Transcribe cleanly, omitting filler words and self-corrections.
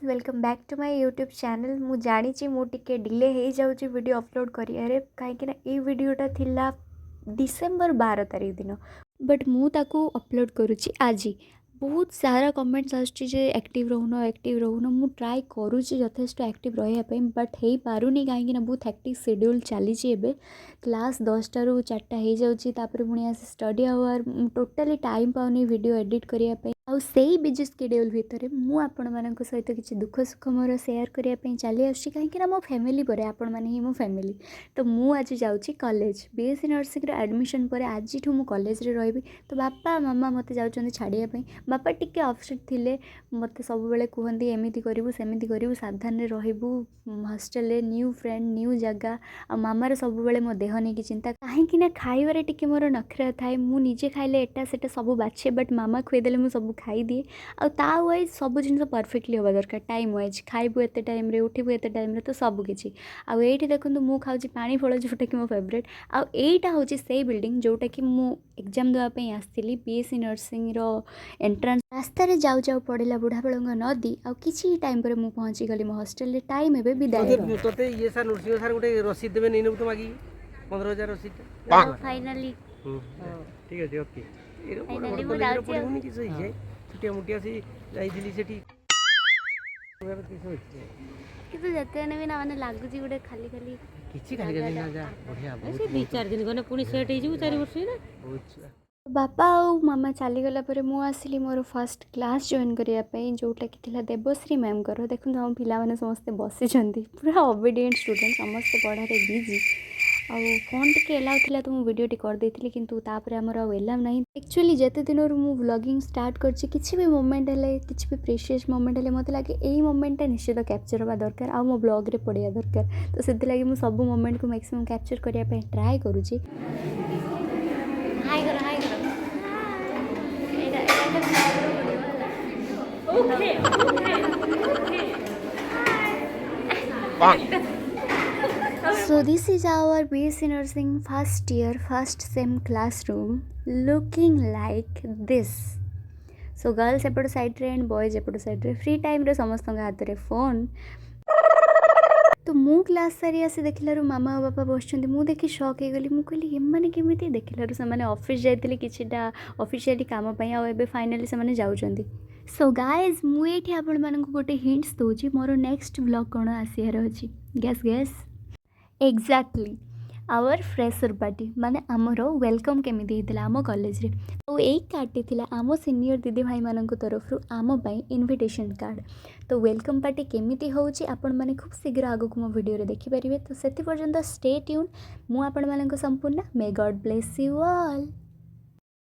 Welcome back to my YouTube channel. मु जानी मु टिके डिले हो जाऊँगी वीडियो अपलोड करियारे कहीं ये वीडियोटा थिला डिसेंबर 12 तारीख दिन बट मु ताकू अपलोड करुच्ची आज। बहुत सारा कमेंट्स आसुच्ची एक्टिव रहुन मु ट्राए करुच्ची यथेष्ट एक्टिव रही बट हो पारुनी कहीं बहुत हेक्टिक शेड्यूल चली क्लास 10टा ରୁ 4टा हो जाऊँगी पुणी आस स्टडी आवर टोटाली टाइम पाऊनी वीडियो एडिट करने आउ सेही बिजी स्केड्यूल भितर मु आपण मानक सहित किसी दुख सुख मोर सेयार करने चली आसी कहीं मो फैमिली पर आपण मैंने ही मो फैमिली। तो मु आज जाऊँगी कॉलेज बीएससी नर्सिंग एडमिशन पर आज मु कॉलेज रे रही। तो बापा मामा मत जाऊँ छाड़ियापी बापा टिके अपसेट थिले मत सब बेले कहते एमती करूँ सेमती करूँ सावधान रहबू हॉस्टल न्यू फ्रेंड न्यू जगह आ मामार सब बेले मो देह नहीं कि चिंता कहीं खाइबार टिके मोर नखरा थाए मु निजे खाइले एटा सेटा सब बाछे बट मामा खुएदेले मु सब खाईदिए आ वाइज सब जिन परफेक्टली हवा दरकार टाइम वाइज खाइबू एत टाइम उठू एत टाइम तो सबकि आईटी देखो मु खाऊँ पानी फल जोटा कि मो फेवरेट आईटा हूँ से बिल्डिंग जोटा कि मु एग्जाम देवाई आसती बीएससी नर्सिंग एंट्रांस रास्तार जाऊ जाऊ पड़ा बुढ़ा बड़ंग नदी आ कि टाइम पर मु पहुँची गली मो हॉस्टल टाइम एबे विदाई तोते ये सर नरसिंह सर गोटे रसीद देबे नहीं नबु तो मागी 15000 रसीद फाइनली ठीक है ओके फाइनली मु जाउची पड़ुनी कि सही है छुटिया मुटिया से जाइदिली सेठी कितु जते ने भी ना माने लागुची गुडे खाली खाली किछि खाली खाली ना जा बढ़िया से 2-4 दिन गने पुणी सेट हे जु 4 वर्ष ना बहुत बापा और मामा चलीगला मु आसली मोर फर्स्ट क्लास जॉइन करने जोटा कि देवश्री मैम कर देखो हम पिला समस्ते बसी पूरा ओबीडिएंट स्टूडेंट समस्ते पढ़ारे बिजी आ फोन टी एलाउ था तो मुझे वीडियो करदेली किंतु तापर आमर एलाउ ना एक्चुअली जिते दिन मु व्लॉगिंग स्टार्ट करछि किछि भी मोमेंट हेले किछि भी प्रेशियस मोमेंट हेले मते लागे एई मोमेंटटा निश्चित कैप्चर होगा दरकार आ मो ब्लॉग रे पड़िया दरकार तो से लगी मु सब मोमेंट को मैक्सिमम कैप्चर करने पे ट्राए करूछि। हाय करो So this is our BSc Nursing first year first sem classroom looking like this. So girls एपट साइड रे एंड बॉयज एपट साइड रे फ्री टाइम रे समस्त हाथ रे फोन। तो मु क्लास सारी आसी देखिलारू मामा और बापा बस मु देखी शॉक हो गली मु कहली एमाने केमिति देखिलारू से माने ऑफिस जाइतिले किछिटा ऑफिशियली काम पई आ एबे फाइनली से माने जाउचंदी। सो गाइज मु एठी आपण मानकु गोटे हिंट्स दोची मोर नेक्स्ट ब्लॉग कोन आसियार अछि guess exactly our fresher party माने आमर वेलकम केमिति हेतिला आम कॉलेज रे तो एई कार्ड थिला आम सीनियर दीदी भाई मानक तरफ आम पई इनविटेशन कार्ड। तो वेलकम पार्टी केमिति होउची आपण माने खूब शीघ्र आगो को मो वीडियो रे देखि परिबे। तो सेति पर्यंत स्टे ट्यून मु आपण मानक संपूर्ण may God bless you all.